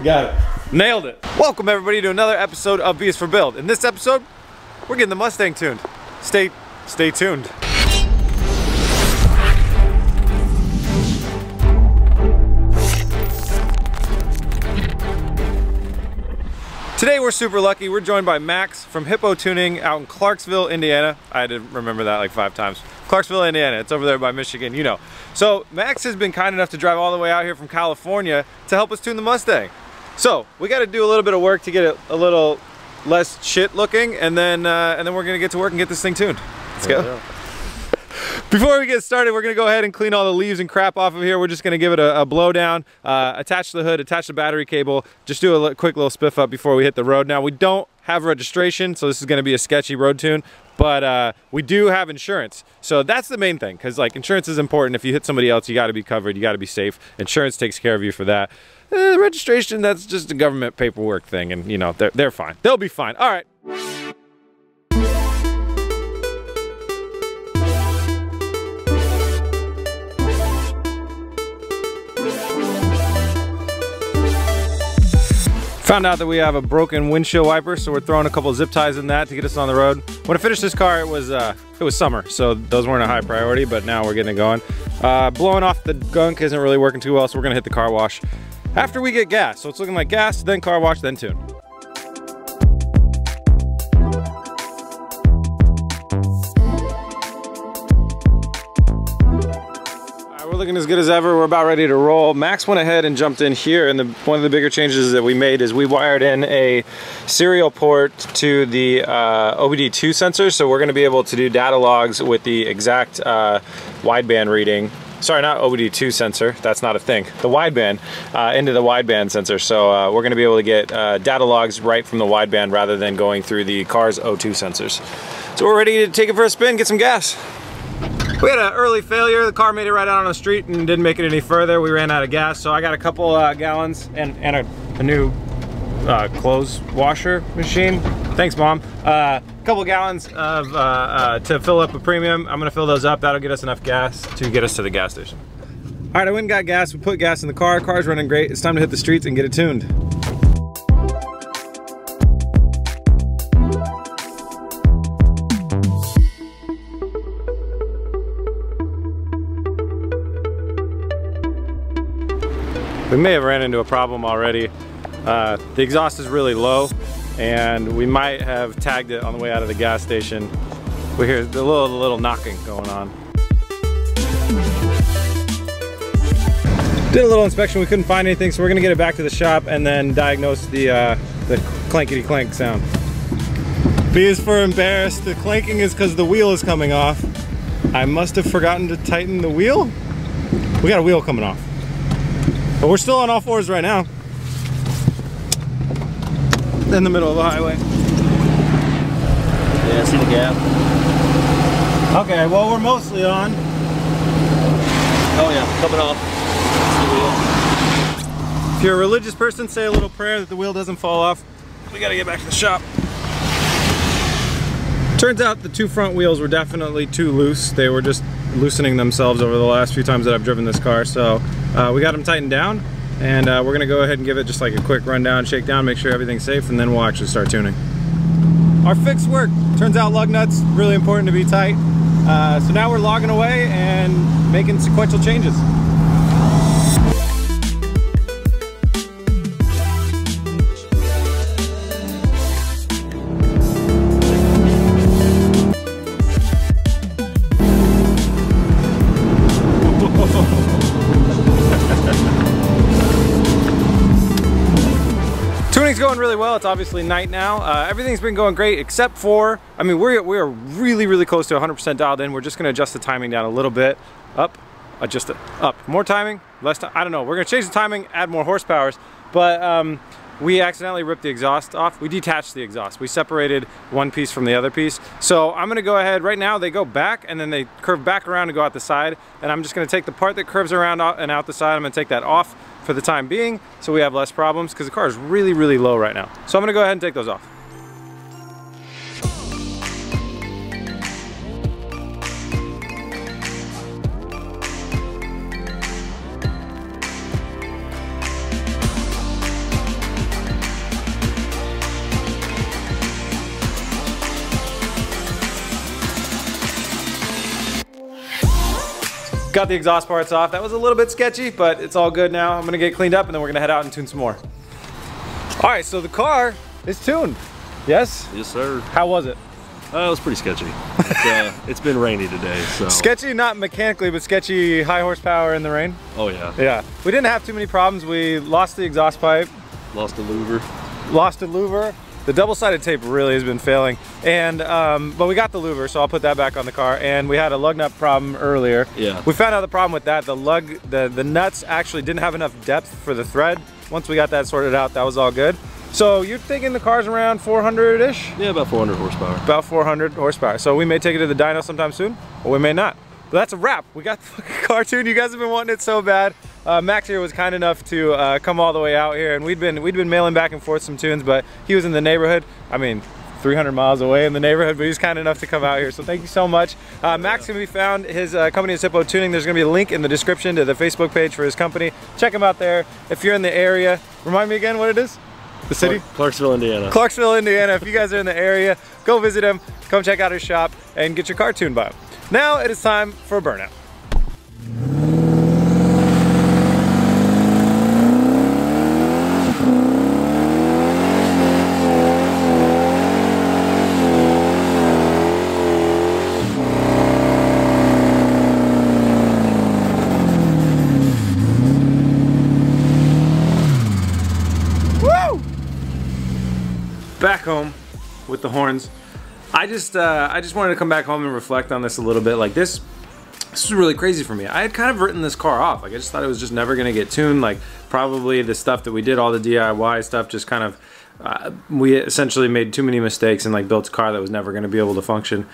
Got it. Nailed it. Welcome everybody to another episode of B is for Build. In this episode, we're getting the Mustang tuned. Stay tuned. Today we're super lucky. We're joined by Max from Hippo Tuning out in Clarksville, Indiana. I had to remember that like 5 times. Clarksville, Indiana. It's over there by Michigan, you know. So Max has been kind enough to drive all the way out here from California to help us tune the Mustang. So we got to do a little bit of work to get it a little less shit looking, and then we're gonna get to work and get this thing tuned. Let's go. Yeah. Before we get started, we're gonna go ahead and clean all the leaves and crap off of here. We're just gonna give it a blow down, attach the hood, attach the battery cable, just do a quick little spiff up before we hit the road. Now we don't have registration, so this is gonna be a sketchy road tune, but we do have insurance. So that's the main thing, because like insurance is important. If you hit somebody else, you gotta be covered, you gotta be safe. Insurance takes care of you for that. Registration, that's just a government paperwork thing, and you know, they're fine. They'll be fine. All right. Found out that we have a broken windshield wiper, so we're throwing a couple zip ties in that to get us on the road. When I finished this car, it was summer, so those weren't a high priority, but now we're getting it going. Blowing off the gunk isn't really working too well, so we're gonna hit the car wash after we get gas. So it's looking like gas, then car wash, then tune. We're looking as good as ever. We're about ready to roll. Max went ahead and jumped in here, and one of the bigger changes that we made is we wired in a serial port to the OBD2 sensor, so we're going to be able to do data logs with the exact wideband reading. Sorry, not OBD2 sensor, that's not a thing. The wideband, into the wideband sensor. So we're gonna be able to get data logs right from the wideband rather than going through the car's O2 sensors. So we're ready to take it for a spin, get some gas. We had an early failure. The car made it right out on the street and didn't make it any further. We ran out of gas, so I got a couple gallons and a new clothes washer machine. Thanks, Mom. Couple gallons of to fill up a premium. I'm gonna fill those up. That'll get us enough gas to get us to the gas station. All right, I went and got gas. We put gas in the car. Car's running great. It's time to hit the streets and get it tuned. We may have ran into a problem already. The exhaust is really low, and we might have tagged it on the way out of the gas station. We hear a little knocking going on. Did a little inspection, we couldn't find anything, so we're gonna get it back to the shop and then diagnose the clankety clank sound. B is for embarrassed. The clanking is because the wheel is coming off. I must have forgotten to tighten the wheel. We got a wheel coming off. But we're still on all fours right now. In the middle of the highway. Yeah, I see the gap. Okay, well we're mostly on. Oh yeah, coming off. If you're a religious person, say a little prayer that the wheel doesn't fall off. We gotta get back to the shop. Turns out the 2 front wheels were definitely too loose. They were just loosening themselves over the last few times that I've driven this car. So we got them tightened down, and we're gonna go ahead and give it just like a quick rundown, shake down, make sure everything's safe, and then we'll actually start tuning. Our fix worked. Turns out lug nuts, really important to be tight. So now we're logging away and making sequential changes. Tuning's going really well. It's obviously night now. Everything's been going great except for, I mean, we are really close to 100% dialed in. We're just gonna adjust the timing down a little bit. Up, adjust it, up. More timing, less time, I don't know. We're gonna change the timing, add more horsepowers, but we accidentally ripped the exhaust off. We detached the exhaust. We separated one piece from the other piece. So I'm gonna go ahead, right now they go back and then they curve back around and go out the side. And I'm just gonna take the part that curves around and out the side, I'm gonna take that off for the time being so we have less problems, because the car is really low right now. So I'm gonna go ahead and take those off. got the exhaust parts off. That was a little bit sketchy, but it's all good now. I'm gonna get cleaned up and then we're gonna head out and tune some more. All right, so the car is tuned. Yes? Yes, sir. How was it? It was pretty sketchy. It's been rainy today, so. Sketchy, not mechanically, but sketchy high horsepower in the rain? Oh yeah. Yeah. We didn't have too many problems. We lost the exhaust pipe. Lost a louver. Lost a louver. The double-sided tape really has been failing. And, but we got the louver, so I'll put that back on the car. And we had a lug nut problem earlier. Yeah. We found out the problem with that. The nuts actually didn't have enough depth for the thread. Once we got that sorted out, that was all good. So you're thinking the car's around 400-ish? Yeah, about 400 horsepower. About 400 horsepower. So we may take it to the dyno sometime soon, or we may not. But that's a wrap. We got the fucking car tuned. You guys have been wanting it so bad. Max here was kind enough to come all the way out here, and we'd been mailing back and forth some tunes, but he was in the neighborhood. I mean, 300 miles away in the neighborhood, but he's kind enough to come out here. So thank you so much. Max can be found. His company is Hippo Tuning. There's gonna be a link in the description to the Facebook page for his company. Check him out there. If you're in the area, remind me again what it is? The city? Clarksville, Indiana. Clarksville, Indiana. If you guys are in the area, go visit him, come check out his shop, and get your car tuned by him. Now it is time for a burnout. Back home with the horns. I just wanted to come back home and reflect on this a little bit. Like this is really crazy for me. I had kind of written this car off. Like I just thought it was just never gonna get tuned. Like probably the stuff that we did, all the DIY stuff, just kind of we essentially made too many mistakes and like built a car that was never gonna be able to function.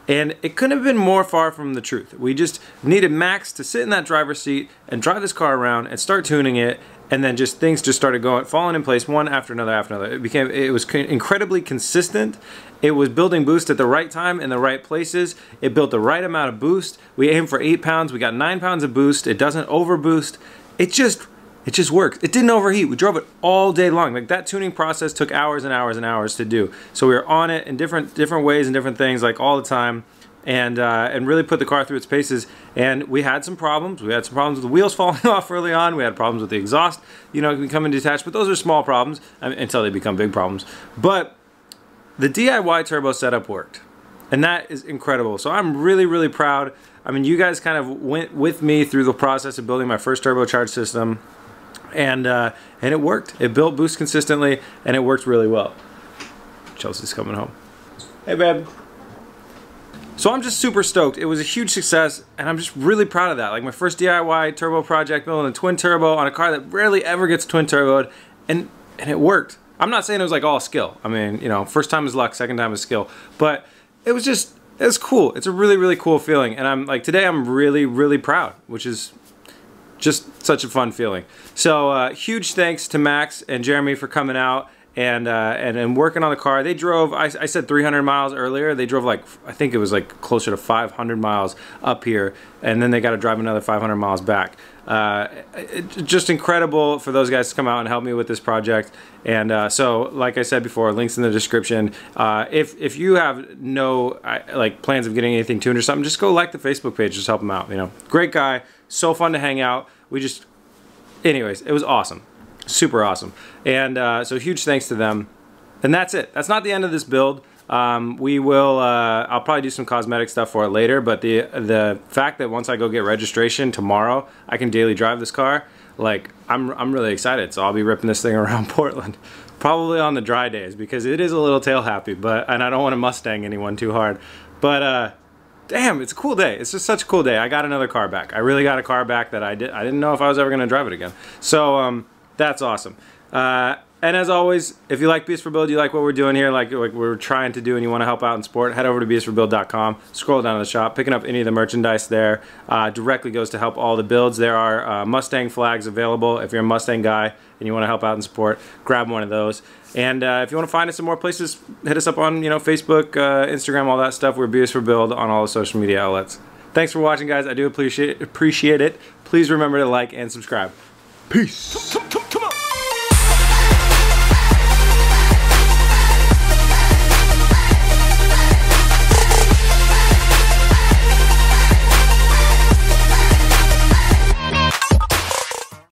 And it couldn't have been more far from the truth. We just needed Max to sit in that driver's seat and drive this car around and start tuning it, and then just things just started falling in place one after another after another. It was incredibly consistent. It was building boost at the right time in the right places. It built the right amount of boost. We aimed for 8 pounds. We got 9 pounds of boost. It doesn't overboost. It just works. It didn't overheat. We drove it all day long. Like that tuning process took hours and hours and hours to do. So we were on it in different ways and different things, like all the time, and really put the car through its paces. And we had some problems. We had some problems with the wheels falling off early on. We had problems with the exhaust, you know, becoming detached. But those are small problems until they become big problems. But the DIY turbo setup worked, and that is incredible. So I'm really, really proud. I mean, you guys kind of went with me through the process of building my first turbocharged system. And it worked. It built boost consistently, and it worked really well. Chelsea's coming home. Hey, babe. So I'm just super stoked. It was a huge success, and I'm just really proud of that. Like my first DIY turbo project, building a twin turbo on a car that rarely ever gets twin turboed, and it worked. I'm not saying it was like all skill. I mean, you know, first time is luck, second time is skill. But it was cool. It's a really, really cool feeling, and I'm like today I'm really, really proud, which is just such a fun feeling. So huge thanks to Max and Jeremy for coming out and working on the car. They drove, I said 300 miles earlier. They drove like, I think it was like closer to 500 miles up here, and then they got to drive another 500 miles back. Just incredible for those guys to come out and help me with this project. And so, like I said before, links in the description. If you have no like plans of getting anything tuned or something, just go like the Facebook page. Just help them out. You know, great guy, so fun to hang out. Anyways, it was awesome, super awesome. And so huge thanks to them. And that's it. That's not the end of this build. We will, I'll probably do some cosmetic stuff for it later, but the fact that once I go get registration tomorrow, I can daily drive this car, like, I'm really excited. So I'll be ripping this thing around Portland, probably on the dry days, because it is a little tail happy, and I don't want to Mustang anyone too hard. But, damn, it's a cool day. It's just such a cool day. I got another car back. I really got a car back that I didn't know if I was ever going to drive it again. So, that's awesome. And as always, if you like Beast for Build, you like what we're doing here, like we're trying to do, and you want to help out in sport, head over to beastforbuild.com, scroll down to the shop, picking up any of the merchandise there directly goes to help all the builds. There are Mustang flags available. If you're a Mustang guy and you want to help out in sport, grab one of those. And if you want to find us in more places, hit us up on Facebook, Instagram, all that stuff. We're Beast for Build on all the social media outlets. Thanks for watching, guys. I do appreciate it. Please remember to like and subscribe. Peace.